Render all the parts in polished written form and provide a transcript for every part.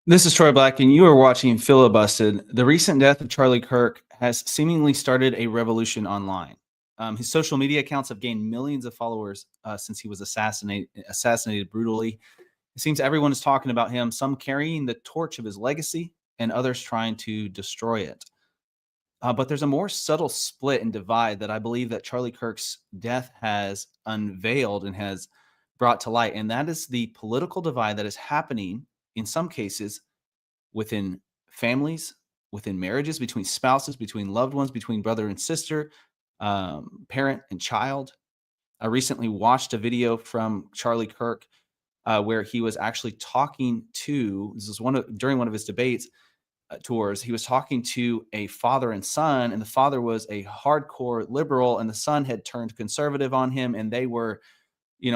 This is Troy Black, and you are watching Filibusted. The recent death of Charlie Kirk has seemingly started a revolution online. His social media accounts have gained millions of followers since he was assassinated brutally. It seems everyone is talking about him, some carrying the torch of his legacy, and others trying to destroy it. But there's a more subtle split and divide that I believe that Charlie Kirk's death has unveiled and has brought to light, and that is the political divide that is happening in some cases within families, within marriages, between spouses, between loved ones, between brother and sister, parent and child. I recently watched a video from Charlie Kirk where he was actually talking to, this is during one of his debates tours, he was talking to a father and son, and the father was a hardcore liberal, and the son had turned conservative on him, and they were,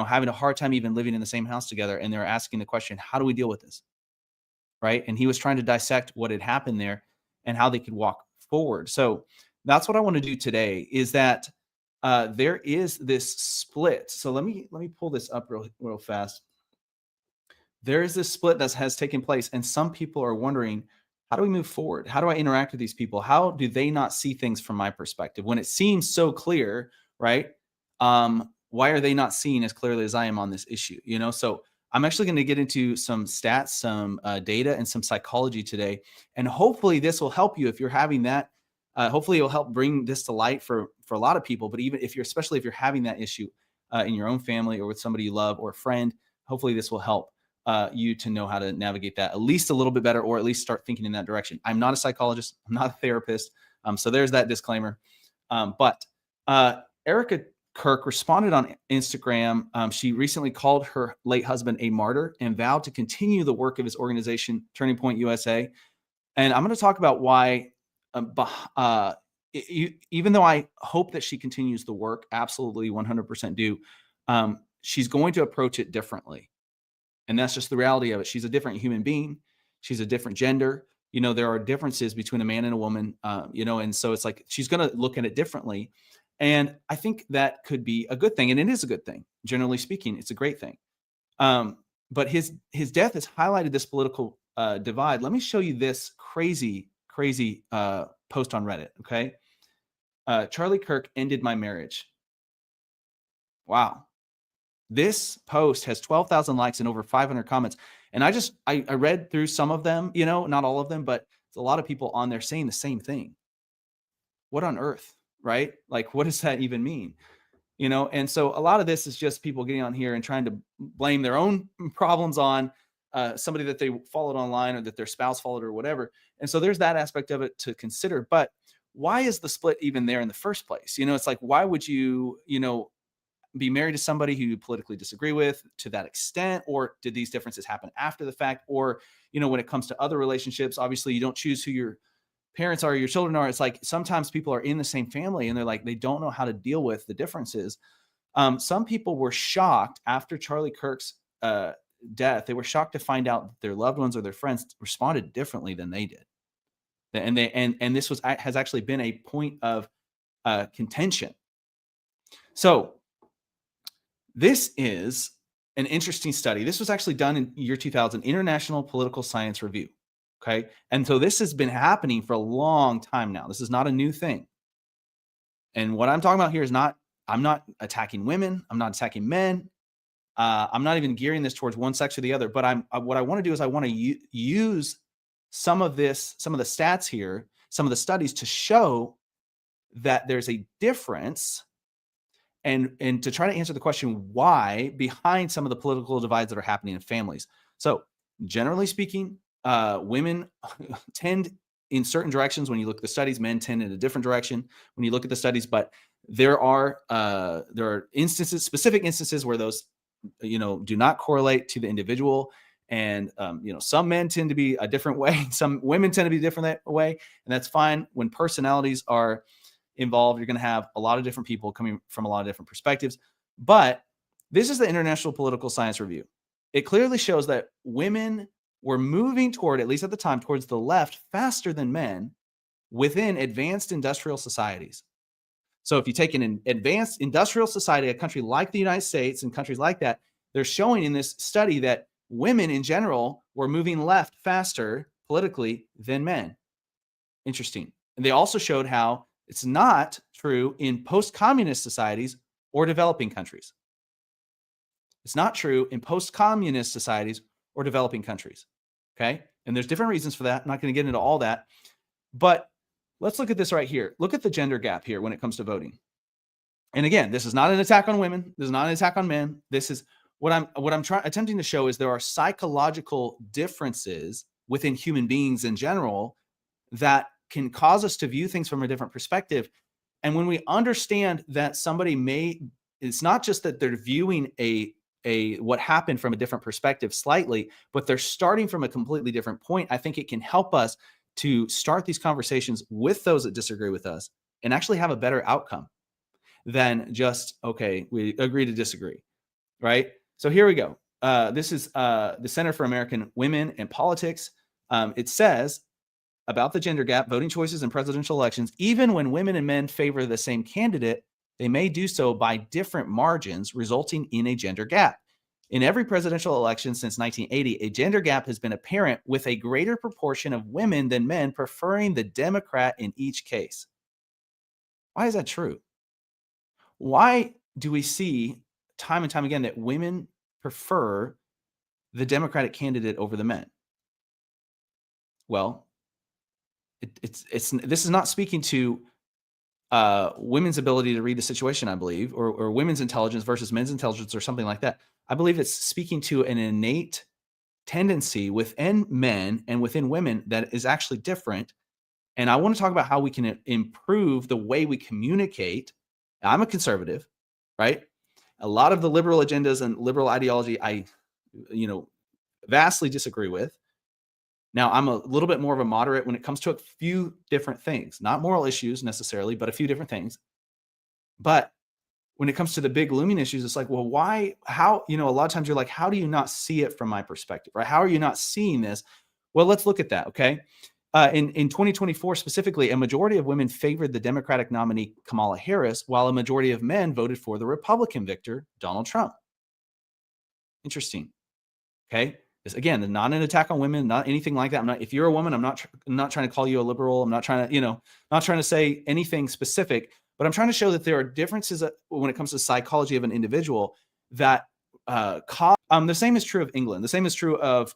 having a hard time even living in the same house together. And they're asking the question, how do we deal with this? Right. And he was trying to dissect what had happened there and how they could walk forward. So that's what I want to do today, is that there is this split. So let me pull this up real fast. There is this split that has taken place, and some people are wondering, how do we move forward? How do I interact with these people? How do they not see things from my perspective when it seems so clear, right? Why are they not seeing as clearly as I am on this issue? So I'm actually going to get into some stats, some data, and some psychology today, and hopefully this will help you if you're having that. Hopefully, it will help bring this to light for a lot of people. But even if especially if you're having that issue in your own family or with somebody you love or a friend, hopefully this will help you to know how to navigate that at least a little bit better, or at least start thinking in that direction. I'm not a psychologist. I'm not a therapist. So there's that disclaimer. But Erica Kirk responded on Instagram. She recently called her late husband a martyr and vowed to continue the work of his organization, Turning Point USA. And I'm going to talk about why, even though I hope that she continues the work, absolutely 100% do, she's going to approach it differently. And that's just the reality of it. She's a different human being. She's a different gender. There are differences between a man and a woman, and so it's like she's going to look at it differently. And I think that could be a good thing. And it is a good thing. Generally speaking, it's a great thing. But his death has highlighted this political divide. Let me show you this crazy post on Reddit. Okay. Charlie Kirk ended my marriage. Wow. This post has 12,000 likes and over 500 comments. And I read through some of them, not all of them, but there's a lot of people on there saying the same thing. What on earth, right? Like, what does that even mean? And so a lot of this is just people getting on here and trying to blame their own problems on somebody that they followed online or that their spouse followed or whatever. And so there's that aspect of it to consider. But why is the split even there in the first place? It's like, why would you, be married to somebody who you politically disagree with to that extent? Or did these differences happen after the fact? Or, when it comes to other relationships, obviously you don't choose who your parents are, your children are. It's like sometimes people are in the same family and they're like, they don't know how to deal with the differences. Some people were shocked after Charlie Kirk's death. They were shocked to find out that their loved ones or their friends responded differently than they did. And this has actually been a point of contention. So this is an interesting study. This was actually done in year 2000, International Political Science Review. Okay. And so this has been happening for a long time now. This is not a new thing. And what I'm talking about here is I'm not attacking women. I'm not attacking men. I'm not even gearing this towards one sex or the other, but what I want to do is I want to use some of the stats here, some of the studies to show that there's a difference and to try to answer the question why behind some of the political divides that are happening in families. So generally speaking, women tend in certain directions. When you look at the studies, men tend in a different direction when you look at the studies, but there are specific instances where those, do not correlate to the individual. And, some men tend to be a different way. Some women tend to be a different way. And that's fine. When personalities are involved, you're going to have a lot of different people coming from a lot of different perspectives. But this is the International Political Science Review. It clearly shows that women were moving toward, at least at the time, towards the left faster than men within advanced industrial societies. So if you take an advanced industrial society, a country like the United States and countries like that, they're showing in this study that women in general were moving left faster politically than men. Interesting. And they also showed how it's not true in post-communist societies or developing countries. It's not true in post-communist societies or developing countries. Okay. And there's different reasons for that. I'm not going to get into all that, but let's look at this right here. Look at the gender gap here when it comes to voting. And again, this is not an attack on women. This is not an attack on men. This is what I'm attempting to show is there are psychological differences within human beings in general that can cause us to view things from a different perspective. And when we understand that somebody it's not just that they're viewing what happened from a different perspective slightly, but they're starting from a completely different point. I think it can help us to start these conversations with those that disagree with us and actually have a better outcome than just, okay, we agree to disagree, right? So here we go. This is the Center for American Women and Politics. It says about the gender gap, voting choices in presidential elections, even when women and men favor the same candidate, they may do so by different margins, resulting in a gender gap. In every presidential election since 1980, a gender gap has been apparent with a greater proportion of women than men preferring the Democrat in each case. Why is that true? Why do we see time and time again that women prefer the Democratic candidate over the men? Well, this is not speaking to women's ability to read the situation, I believe, or women's intelligence versus men's intelligence or something like that. I believe it's speaking to an innate tendency within men and within women that is actually different. And I want to talk about how we can improve the way we communicate. I'm a conservative, right? A lot of the liberal agendas and liberal ideology, I vastly disagree with. Now, I'm a little bit more of a moderate when it comes to a few different things, not moral issues necessarily, but a few different things. But when it comes to the big looming issues, it's like, well, why, how, a lot of times you're like, how do you not see it from my perspective, right? How are you not seeing this? Well, let's look at that, okay? In 2024 specifically, a majority of women favored the Democratic nominee Kamala Harris, while a majority of men voted for the Republican victor, Donald Trump. Interesting, okay? Again, not an attack on women, not anything like that. If you're a woman, I'm not trying to call you a liberal. I'm not trying to, not trying to say anything specific, but I'm trying to show that there are differences when it comes to psychology of an individual that the same is true of England. The same is true of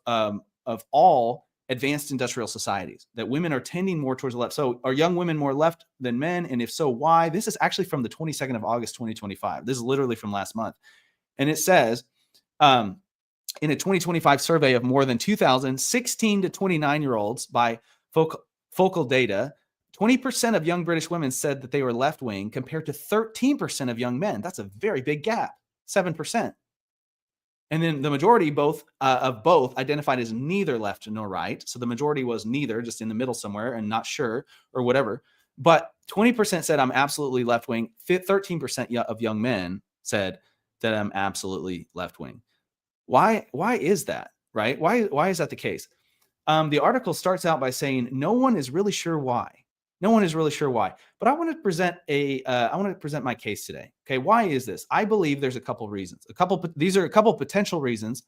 all advanced industrial societies, that women are tending more towards the left. So are young women more left than men? And if so, why? This is actually from the 22nd of August, 2025. This is literally from last month. And it says, in a 2025 survey of more than 2,000 16 to 29-year-olds by Focal Data, 20% of young British women said that they were left-wing compared to 13% of young men. That's a very big gap, 7%. And then the majority of both identified as neither left nor right. So the majority was neither, just in the middle somewhere and not sure or whatever. But 20% said I'm absolutely left-wing. 13% of young men said that I'm absolutely left-wing. Why is that, right? Why is that the case? The article starts out by saying no one is really sure why. No one is really sure why. But I want to present my case today. Okay, why is this? I believe there's a couple reasons. These are a couple potential reasons.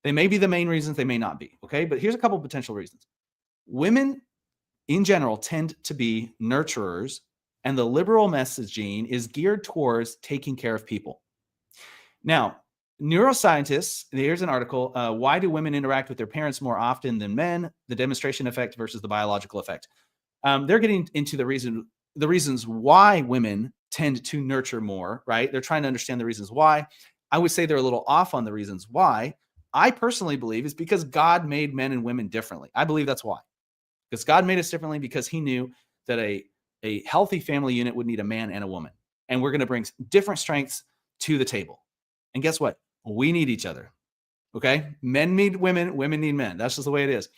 They may be the main reasons, they may not be. Okay, but here's a couple potential reasons. Women in general tend to be nurturers, and the liberal messaging is geared towards taking care of people. Now, neuroscientists, here's an article, why do women interact with their parents more often than men? The demonstration effect versus the biological effect. They're getting into the reasons why women tend to nurture more, right? They're trying to understand the reasons why. I would say they're a little off on the reasons why. I personally believe it's because God made men and women differently. I believe that's why. Because God made us differently because he knew that a healthy family unit would need a man and a woman. And we're going to bring different strengths to the table. And guess what? We need each other. Okay? Men need women, women need men. That's just the way it is.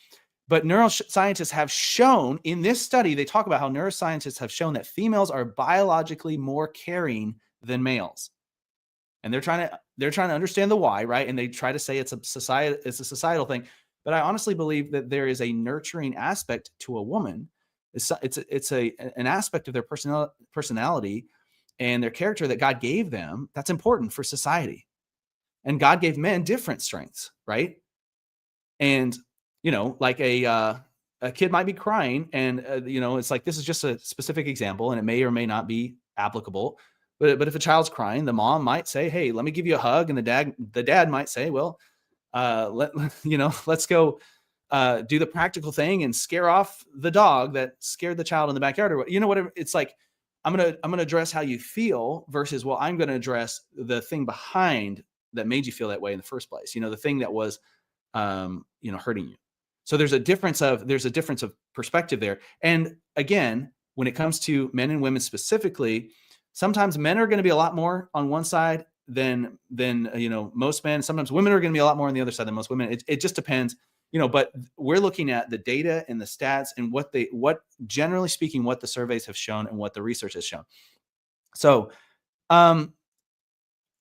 But neuroscientists have shown in this study, they talk about how neuroscientists have shown that females are biologically more caring than males. And they're trying to understand the why, right? And they try to say it's a societal thing. But I honestly believe that there is a nurturing aspect to a woman. It's an aspect of their personality and their character that God gave them that's important for society. And God gave men different strengths, right? And, like a kid might be crying and, it's like, this is just a specific example and it may or may not be applicable. But if a child's crying, the mom might say, "Hey, let me give you a hug." And the dad might say, "Well, let's go do the practical thing and scare off the dog that scared the child in the backyard," or whatever. It's like, I'm gonna address how you feel versus, well, I'm gonna address the thing behind that made you feel that way in the first place. The thing that was hurting you. So there's a difference of perspective there. And again, when it comes to men and women specifically, sometimes men are going to be a lot more on one side than most men. Sometimes women are going to be a lot more on the other side than most women. It just depends, but we're looking at the data and the stats and what generally speaking, what the surveys have shown and what the research has shown. So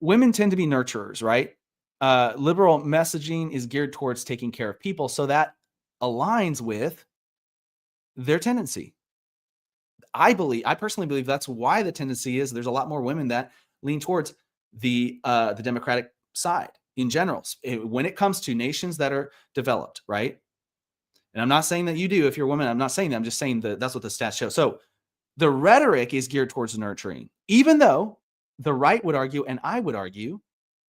women tend to be nurturers, right? Liberal messaging is geared towards taking care of people. So that aligns with their tendency. I personally believe that's why the tendency is there's a lot more women that lean towards the Democratic side in general, when it comes to nations that are developed, right? And I'm not saying that you do if you're a woman. I'm not saying that. I'm just saying that that's what the stats show. So the rhetoric is geared towards nurturing, even though the right would argue, and I would argue,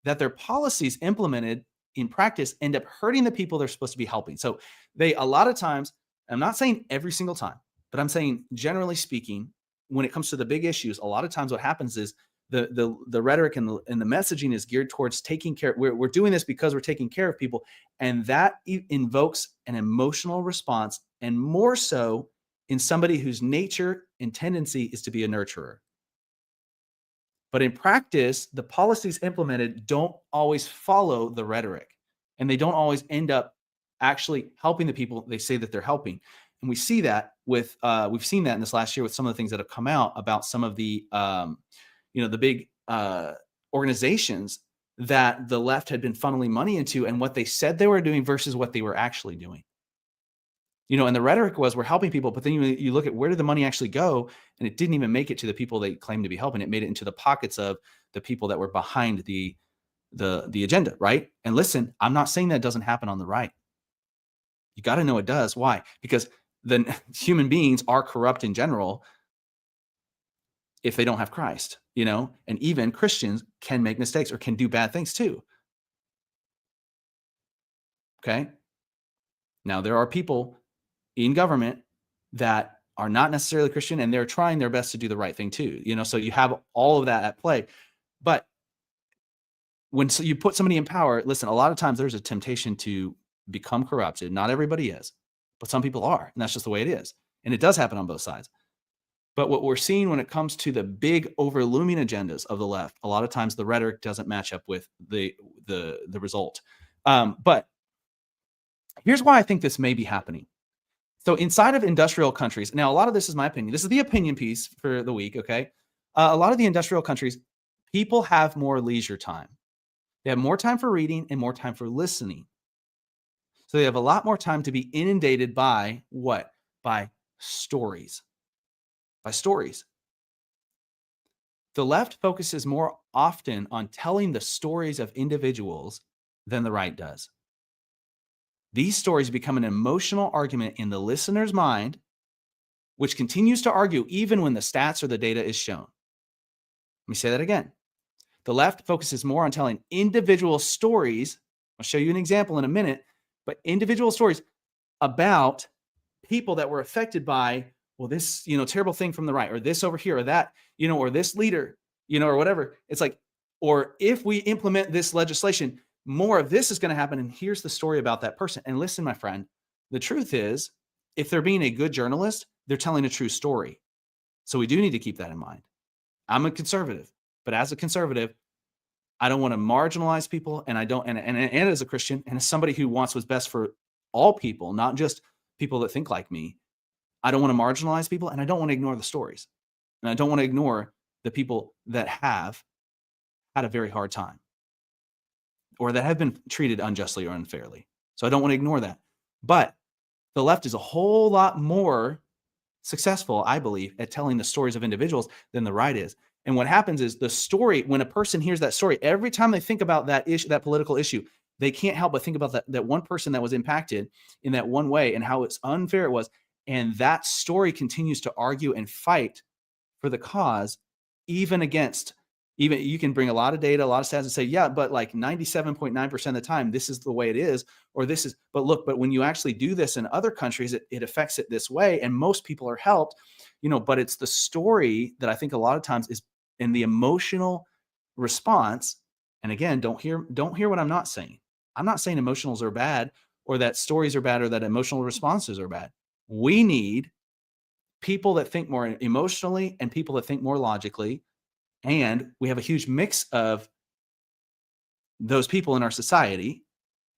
that their policies implemented in practice end up hurting the people they're supposed to be helping. So they, a lot of times, I'm not saying every single time, but I'm saying generally speaking, when it comes to the big issues, a lot of times what happens is the rhetoric and the messaging is geared towards taking care. We're doing this because we're taking care of people, and that invokes an emotional response, and more so in somebody whose nature and tendency is to be a nurturer. But in practice, the policies implemented don't always follow the rhetoric, and they don't always end up actually helping the people they say that they're helping. And we see that we've seen that in this last year with some of the things that have come out about some of the, the big organizations that the left had been funneling money into, and what they said they were doing versus what they were actually doing. And the rhetoric was, we're helping people, but then you look at where did the money actually go, and it didn't even make it to the people they claimed to be helping. It made it into the pockets of the people that were behind the agenda, right? And listen, I'm not saying that doesn't happen on the right. You got to know it does. Why? Because the human beings are corrupt in general if they don't have Christ, and even Christians can make mistakes or can do bad things too. Okay. Now there are people in government that are not necessarily Christian, and they're trying their best to do the right thing too. So you have all of that at play. But when you put somebody in power, listen, a lot of times there's a temptation to become corrupted. Not everybody is, but some people are, and that's just the way it is. And it does happen on both sides. But what we're seeing when it comes to the big overlooming agendas of the left, a lot of times the rhetoric doesn't match up with the result. But here's why I think this may be happening. So inside of industrial countries, now a lot of this is my opinion. This is the opinion piece for the week, okay? A lot of the industrial countries, people have more leisure time. They have more time for reading and more time for listening. So they have a lot more time to be inundated by what? By stories. By stories. The left focuses more often on telling the stories of individuals than the right does. These stories become an emotional argument in the listener's mind, which continues to argue even when the stats or the data is shown. Let me say that again. The left focuses more on telling individual stories. I'll show you an example in a minute, but individual stories about people that were affected by, well, this, terrible thing from the right, or this over here, or that, or this leader, or whatever. It's like, or if we implement this legislation, more of this is going to happen. And here's the story about that person. And listen, my friend, the truth is, if they're being a good journalist, they're telling a true story. So we do need to keep that in mind. I'm a conservative, but as a conservative, I don't want to marginalize people. And I don't, and as a Christian, and as somebody who wants what's best for all people, not just people that think like me, I don't want to marginalize people, and I don't want to ignore the stories. And I don't want to ignore the people that have had a very hard time, or that have been treated unjustly or unfairly. So I don't want to ignore that. But the left is a whole lot more successful, I believe, at telling the stories of individuals than the right is. And what happens is the story, when a person hears that story, every time they think about that issue, that political issue, they can't help but think about that one person that was impacted in that one way and how it's unfair it was. And that story continues to argue and fight for the cause, even against, even you can bring a lot of data, a lot of stats and say, yeah, but like 97.9% of the time, this is the way it is, or this is, but look, but when you actually do this in other countries, it affects it this way. And most people are helped, but it's the story that I think a lot of times is in the emotional response. And again, don't hear what I'm not saying. I'm not saying emotionals are bad or that stories are bad or that emotional responses are bad. We need people that think more emotionally and people that think more logically. And we have a huge mix of those people in our society.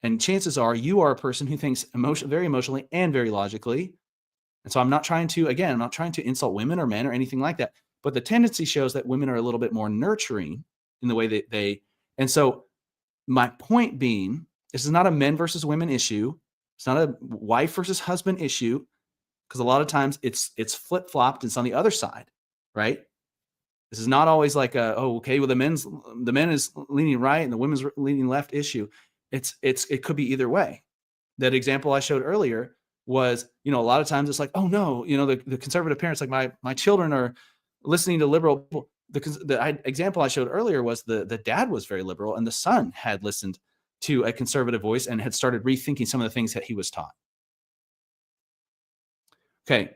And chances are you are a person who thinks very emotionally and very logically. And so I'm not trying to insult women or men or anything like that. But the tendency shows that women are a little bit more nurturing in the way that and so my point being, this is not a men versus women issue. It's not a wife versus husband issue, because a lot of times it's flip-flopped. It's on the other side, right? This is not always like well, the men is leaning right and the women's leaning left issue. It could be either way. That example I showed earlier was, a lot of times it's like, oh no, the conservative parents, like my children are listening to liberal people. The example I showed earlier was the dad was very liberal and the son had listened to a conservative voice and had started rethinking some of the things that he was taught. Okay.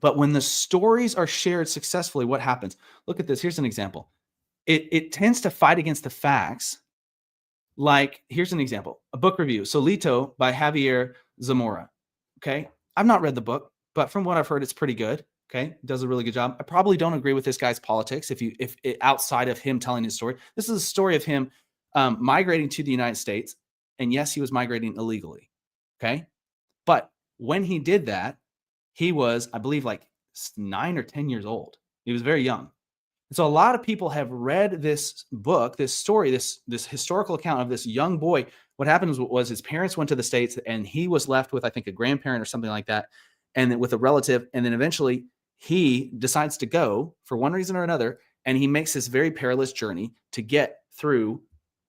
But when the stories are shared successfully, what happens? Look at this. Here's an example. It tends to fight against the facts. Like, here's an example. A book review. Solito by Javier Zamora. Okay. I've not read the book, but from what I've heard, it's pretty good. Okay. Does a really good job. I probably don't agree with this guy's politics if outside of him telling his story. This is a story of him migrating to the United States. And yes, he was migrating illegally. Okay. But when he did that, he was, I believe, like 9 or 10 years old. He was very young. And so a lot of people have read this book, this story, this historical account of this young boy. What happened was his parents went to the States and he was left with, I think, a grandparent or something like that, and then with a relative. And then eventually he decides to go for one reason or another. And he makes this very perilous journey to get through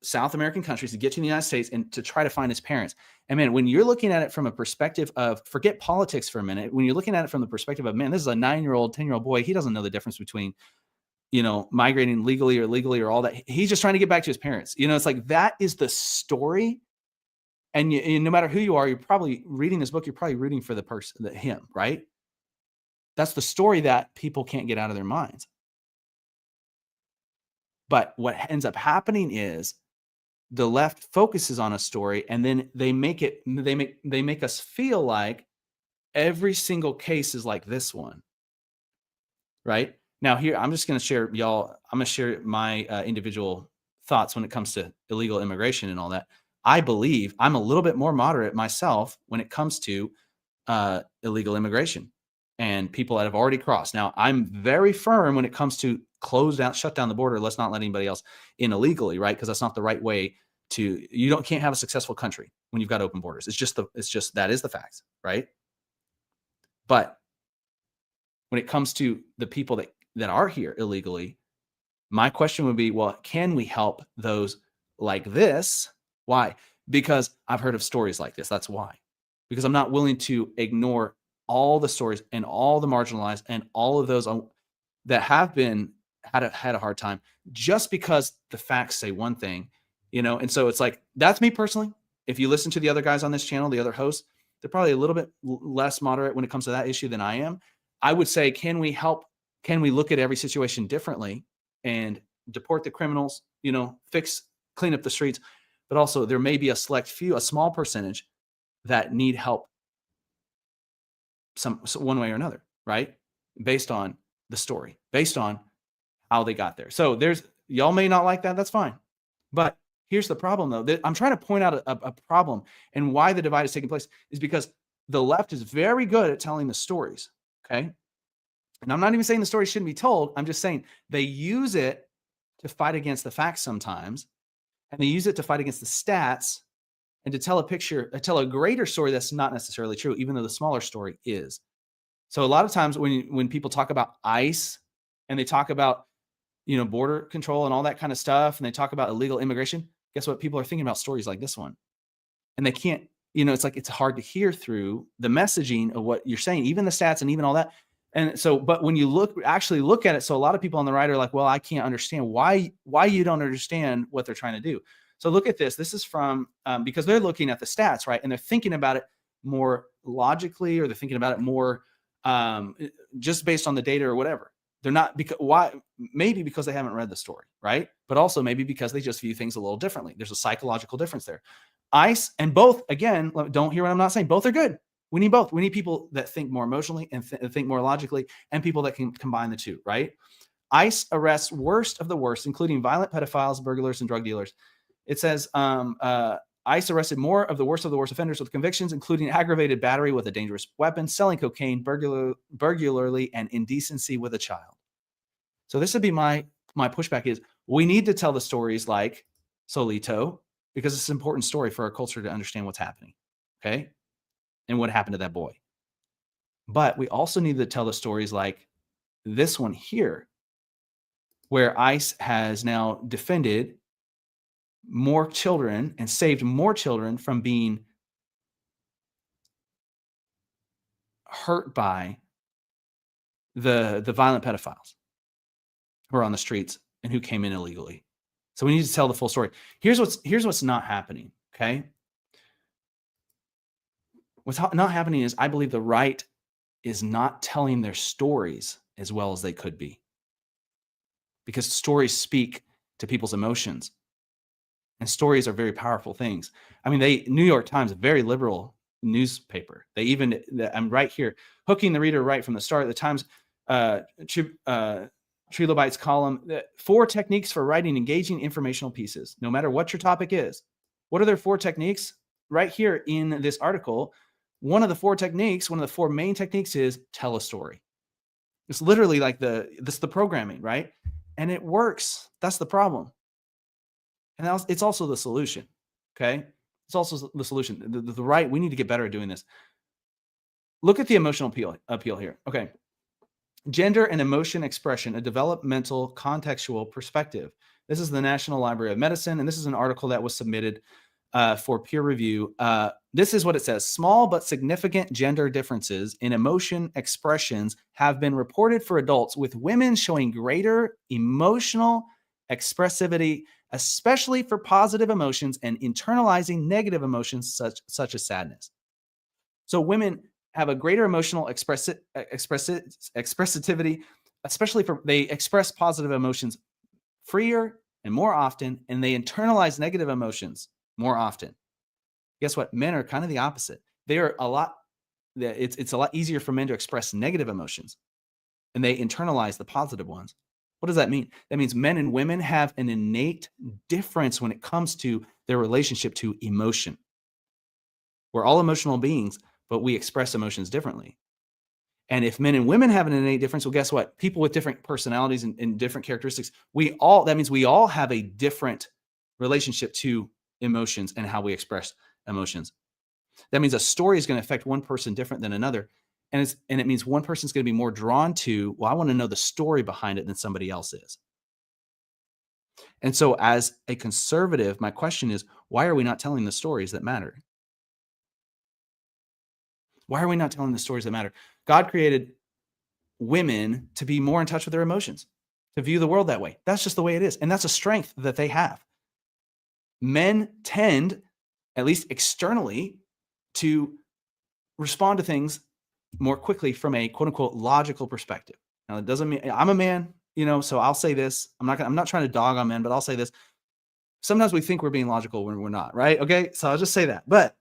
South American countries to get to the United States and to try to find his parents. And man, when you're looking at it from a perspective of, forget politics for a minute, when you're looking at it from the perspective of, man, this is a 9-year-old, 10-year-old boy. He doesn't know the difference between, migrating legally or illegally or all that. He's just trying to get back to his parents. It's like, that is the story. And no matter who you are, you're probably reading this book. You're probably rooting for the person, him, right? That's the story that people can't get out of their minds. But what ends up happening is the left focuses on a story and then they make us feel like every single case is like this one. Right? Now here, I'm just going to share my individual thoughts when it comes to illegal immigration and all that. I believe I'm a little bit more moderate myself when it comes to illegal immigration and people that have already crossed. Now, I'm very firm when it comes to shut down the border. Let's not let anybody else in illegally, right? Because that's not the right way can't have a successful country when you've got open borders. It's just that is the facts, right? But when it comes to the people that are here illegally, my question would be, well, can we help those like this? Why? Because I've heard of stories like this. That's why. Because I'm not willing to ignore all the stories and all the marginalized and all of those that have had a hard time just because the facts say one thing, And so it's like, that's me personally. If you listen to the other guys on this channel, the other hosts, they're probably a little bit less moderate when it comes to that issue than I am. I would say, can we help? Can we look at every situation differently and deport the criminals, clean up the streets? But also there may be a select few, a small percentage that need help one way or another, right? Based on the story, based on how they got there. So y'all may not like that. That's fine. But here's the problem though. I'm trying to point out a problem, and why the divide is taking place is because the left is very good at telling the stories. Okay. And I'm not even saying the story shouldn't be told. I'm just saying they use it to fight against the facts sometimes. And they use it to fight against the stats and to tell a greater story that's not necessarily true, even though the smaller story is. So a lot of times when people talk about ICE and they talk about, border control and all that kind of stuff, and they talk about illegal immigration, guess what? People are thinking about stories like this one, and they can't, it's like, it's hard to hear through the messaging of what you're saying, even the stats and even all that. And so, but when you actually look at it, so a lot of people on the right are like, well, I can't understand why you don't understand what they're trying to do. So look at this. This is from, because they're looking at the stats, right? And they're thinking about it more logically, or they're thinking about it more just based on the data or whatever. They're not, because why? Maybe because they haven't read the story, right? But also maybe because they just view things a little differently. There's a psychological difference there. ICE and both, again, don't hear what I'm not saying. Both are good. We need both. We need people that think more emotionally and think more logically, and people that can combine the two, right? ICE arrests worst of the worst, including violent pedophiles, burglars, and drug dealers. It says ICE arrested more of the worst offenders with convictions, including aggravated battery with a dangerous weapon, selling cocaine, burglary, and indecency with a child. So this would be my pushback is, we need to tell the stories like Solito, because it's an important story for our culture to understand what's happening, okay? And what happened to that boy. But we also need to tell the stories like this one here, where ICE has now defended more children and saved more children from being hurt by the violent pedophiles who are on the streets and who came in illegally. So we need to tell the full story. Here's what's not happening, okay? What's not happening is, I believe the right is not telling their stories as well as they could be, because stories speak to people's emotions, and stories are very powerful things. I mean, New York Times, a very liberal newspaper, they even, I'm right here, hooking the reader right from the start. The Times, Trilobites column, 4 techniques for writing engaging informational pieces, no matter what your topic is. What are their 4 techniques? Right here in this article, one of the 4 main techniques is tell a story. It's literally like this the programming, right? And it works. That's the problem. And it's also the solution, okay? It's also the solution. The right, we need to get better at doing this. Look at the emotional appeal here. Okay. Gender and emotion expression, a developmental contextual perspective. This is the National Library of Medicine, and this is an article that was submitted for peer review. This is what it says. Small but significant gender differences in emotion expressions have been reported for adults, with women showing greater emotional expressivity, especially for positive emotions, and internalizing negative emotions such as sadness. So women have a greater emotional expressivity, especially they express positive emotions freer and more often, and they internalize negative emotions more often. Guess what? Men are kind of the opposite. It's a lot easier for men to express negative emotions, and they internalize the positive ones. What does that mean? That means men and women have an innate difference when it comes to their relationship to emotion. We're all emotional beings, but we express emotions differently. And if men and women have an innate difference, well, guess what? People with different personalities and different characteristics, that means we all have a different relationship to emotions and how we express emotions. That means a story is going to affect one person different than another. And it means one person's going to be more drawn to, well, I want to know the story behind it than somebody else is. And so as a conservative, my question is, why are we not telling the stories that matter? Why are we not telling the stories that matter? God created women to be more in touch with their emotions, to view the world that way. That's just the way it is. And that's a strength that they have. Men tend, at least externally, to respond to things more quickly from a quote unquote logical perspective. Now, it doesn't mean I'm a man, so I'll say this. I'm not trying to dog on men, but I'll say this. Sometimes we think we're being logical when we're not, right? Okay. So I'll just say that. But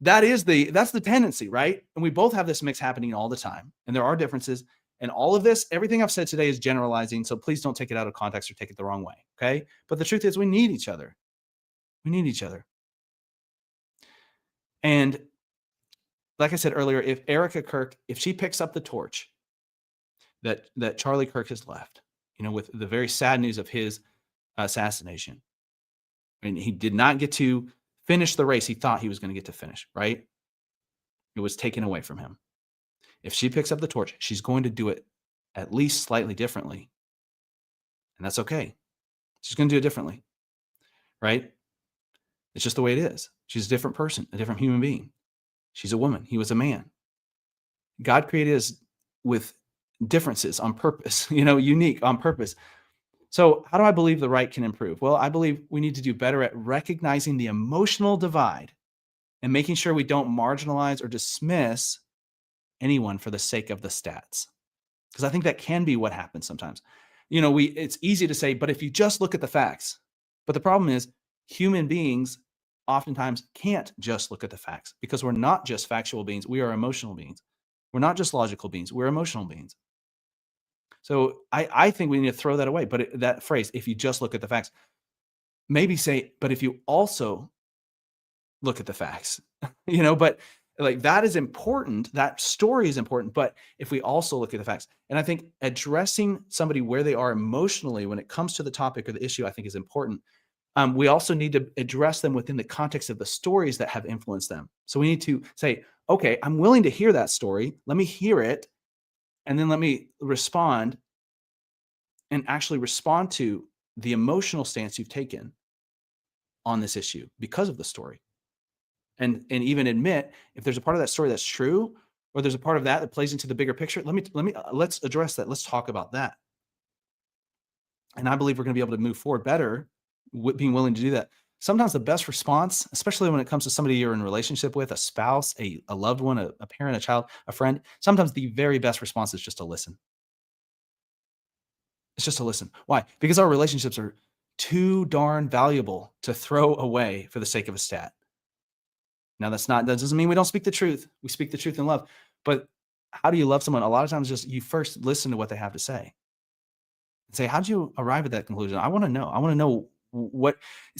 that's the tendency, right? And we both have this mix happening all the time. And there are differences. And all of this, everything I've said today is generalizing. So please don't take it out of context or take it the wrong way. Okay. But the truth is, we need each other. We need each other. And like I said earlier, if Erica Kirk, if she picks up the torch that Charlie Kirk has left, with the very sad news of his assassination, and he did not get to finish the race he thought he was going to get to finish, right? It was taken away from him. If she picks up the torch, she's going to do it at least slightly differently. And that's okay. She's going to do it differently, right? It's just the way it is. She's a different person, a different human being. She's a woman. He was a man. God created us with differences on purpose, unique on purpose. So how do I believe the right can improve? Well, I believe we need to do better at recognizing the emotional divide and making sure we don't marginalize or dismiss anyone for the sake of the stats. Because I think that can be what happens sometimes. It's easy to say, but if you just look at the facts. But the problem is human beings oftentimes can't just look at the facts because we're not just factual beings. We are emotional beings. We're not just logical beings. We're emotional beings. So I think we need to throw that away. But that phrase, if you just look at the facts, maybe say, but if you also look at the facts, but like that is important. That story is important. But if we also look at the facts, and I think addressing somebody where they are emotionally when it comes to the topic or the issue, I think is important. We also need to address them within the context of the stories that have influenced them. So we need to say, okay, I'm willing to hear that story. Let me hear it. And then let me respond and actually respond to the emotional stance you've taken on this issue because of the story. And even admit if there's a part of that story that's true, or there's a part of that plays into the bigger picture. Let's address that. Let's talk about that. And I believe we're going to be able to move forward better with being willing to do that. Sometimes the best response, especially when it comes to somebody you're in a relationship with, a spouse, a loved one, a parent, a child, a friend, sometimes the very best response is just to listen. It's just to listen. Why? Because our relationships are too darn valuable to throw away for the sake of a stat. Now that doesn't mean we don't speak the truth. We speak the truth in love. But how do you love someone? A lot of times just you first listen to what they have to say. And say, how'd you arrive at that conclusion? I want to know. I want to know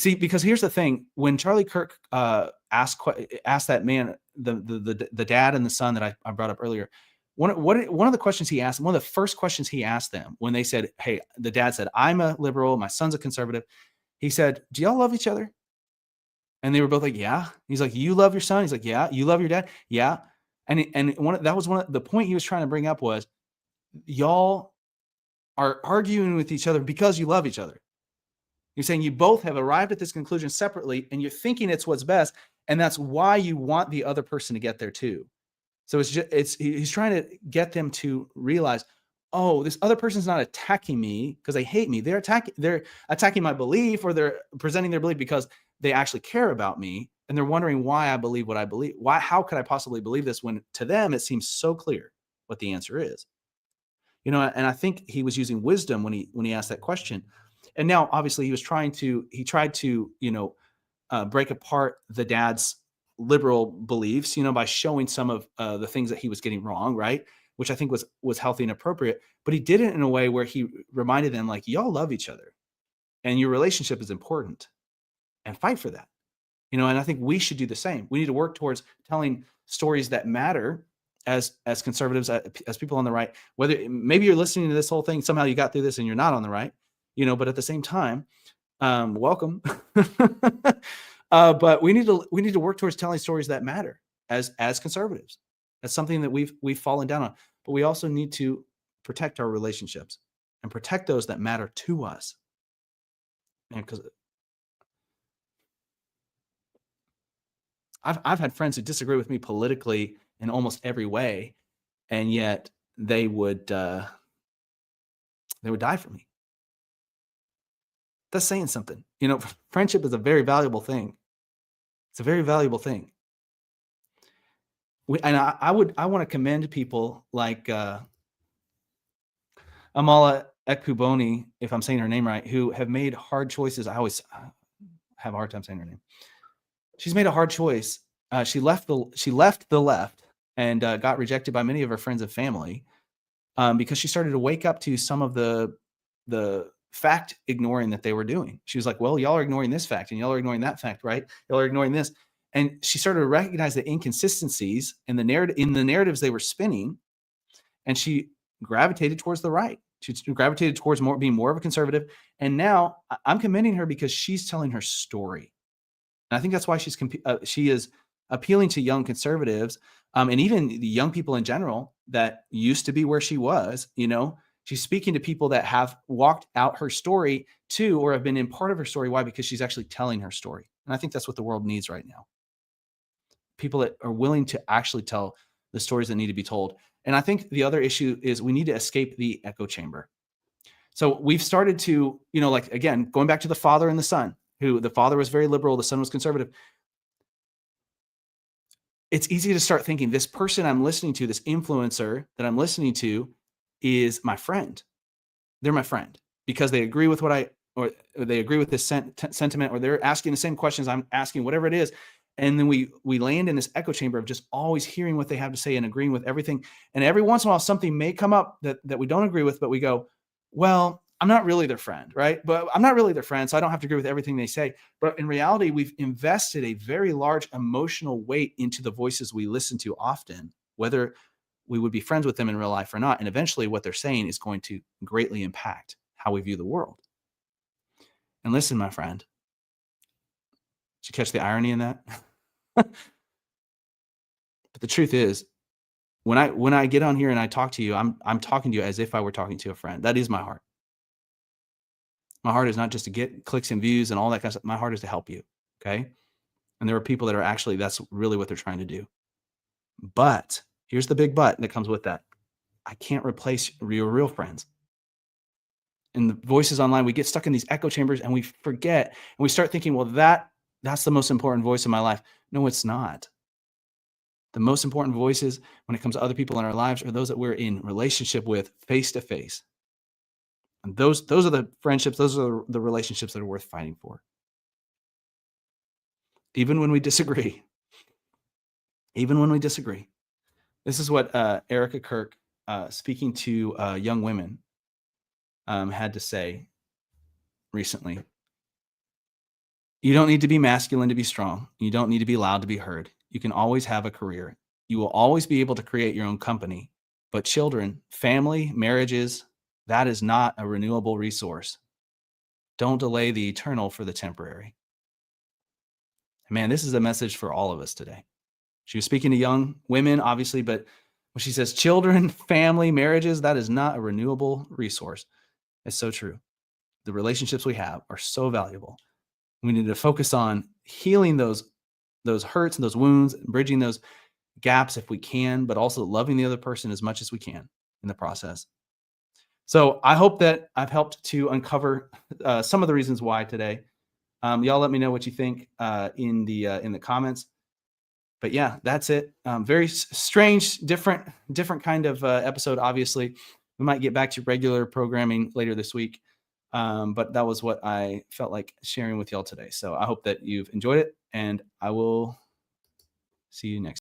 because here's the thing. When Charlie Kirk asked that man, the dad and the son that I brought up earlier, one of the questions he asked, one of the first questions he asked them when they said, hey, the dad said, I'm a liberal, my son's a conservative. He said, do y'all love each other? And they were both like, yeah. He's like, you love your son? He's like, yeah. You love your dad? Yeah. And the point he was trying to bring up was, y'all are arguing with each other because you love each other. You're saying you both have arrived at this conclusion separately, and you're thinking it's what's best, and that's why you want the other person to get there too. So he's trying to get them to realize, oh, this other person's not attacking me because they hate me. They're attacking my belief, or they're presenting their belief because they actually care about me, and they're wondering why I believe what I believe. How could I possibly believe this when to them it seems so clear what the answer is? And I think he was using wisdom when he asked that question. And now, obviously, he tried to break apart the dad's liberal beliefs, by showing some of the things that he was getting wrong, right? Which I think was healthy and appropriate. But he did it in a way where he reminded them, like, y'all love each other, and your relationship is important, and fight for that. And I think we should do the same. We need to work towards telling stories that matter as conservatives, as people on the right. Whether maybe you're listening to this whole thing, somehow you got through this and you're not on the right, but at the same time, welcome. But we need to work towards telling stories that matter as conservatives. That's something that we've fallen down on. But we also need to protect our relationships and protect those that matter to us. And because I've had friends who disagree with me politically in almost every way, and yet they would die for me. That's saying something. Friendship is a very valuable thing. It's a very valuable thing. I want to commend people like Amala Ekuboni, if I'm saying her name right, who have made hard choices. I always have a hard time saying her name. She's made a hard choice. She left the left and got rejected by many of her friends and family because she started to wake up to some of the fact ignoring that they were doing. She was like, well, y'all are ignoring this fact and y'all are ignoring that fact, right? Y'all are ignoring this. And she started to recognize the inconsistencies in the narratives they were spinning. And she gravitated towards the right. She gravitated towards being more of a conservative. And now I'm commending her because she's telling her story. And I think that's why she is appealing to young conservatives and even the young people in general that used to be where she was. She's speaking to people that have walked out her story too, or have been in part of her story. Why? Because she's actually telling her story. And I think that's what the world needs right now. People that are willing to actually tell the stories that need to be told. And I think the other issue is we need to escape the echo chamber. So we've started to, like, again, going back to the father and the son, who the father was very liberal, the son was conservative. It's easy to start thinking this person I'm listening to, this influencer that I'm listening to, is my friend. They're my friend because they agree with or they agree with this sentiment, or they're asking the same questions I'm asking, whatever it is. And then we land in this echo chamber of just always hearing what they have to say and agreeing with everything. And every once in a while, something may come up that we don't agree with, but we go, well, I'm not really their friend, right? But I'm not really their friend, so I don't have to agree with everything they say. But in reality, we've invested a very large emotional weight into the voices we listen to often, whether we would be friends with them in real life or not. And eventually what they're saying is going to greatly impact how we view the world. And listen, my friend, did you catch the irony in that? But the truth is, when I get on here and I talk to you, I'm talking to you as if I were talking to a friend. That is my heart. My heart is not just to get clicks and views and all that kind of stuff. My heart is to help you. Okay. And there are people that are actually, that's really what they're trying to do. But here's the big but that comes with that. I can't replace your real friends. And the voices online, we get stuck in these echo chambers and we forget, and we start thinking, well, that's the most important voice in my life. No, it's not. The most important voices when it comes to other people in our lives are those that we're in relationship with face to face. And those are the friendships, those are the relationships that are worth fighting for. Even when we disagree. Even when we disagree. This is what Erica Kirk, speaking to young women, had to say recently. You don't need to be masculine to be strong. You don't need to be loud to be heard. You can always have a career. You will always be able to create your own company. But children, family, marriages, that is not a renewable resource. Don't delay the eternal for the temporary. Man, this is a message for all of us today. She was speaking to young women, obviously, but when she says children, family, marriages, that is not a renewable resource. It's so true. The relationships we have are so valuable. We need to focus on healing those hurts and those wounds, and bridging those gaps if we can, but also loving the other person as much as we can in the process. So I hope that I've helped to uncover some of the reasons why today. Y'all let me know what you think in the comments. But yeah, that's it. Very strange, different kind of episode. Obviously, we might get back to regular programming later this week. But that was what I felt like sharing with y'all today. So I hope that you've enjoyed it, and I will see you next.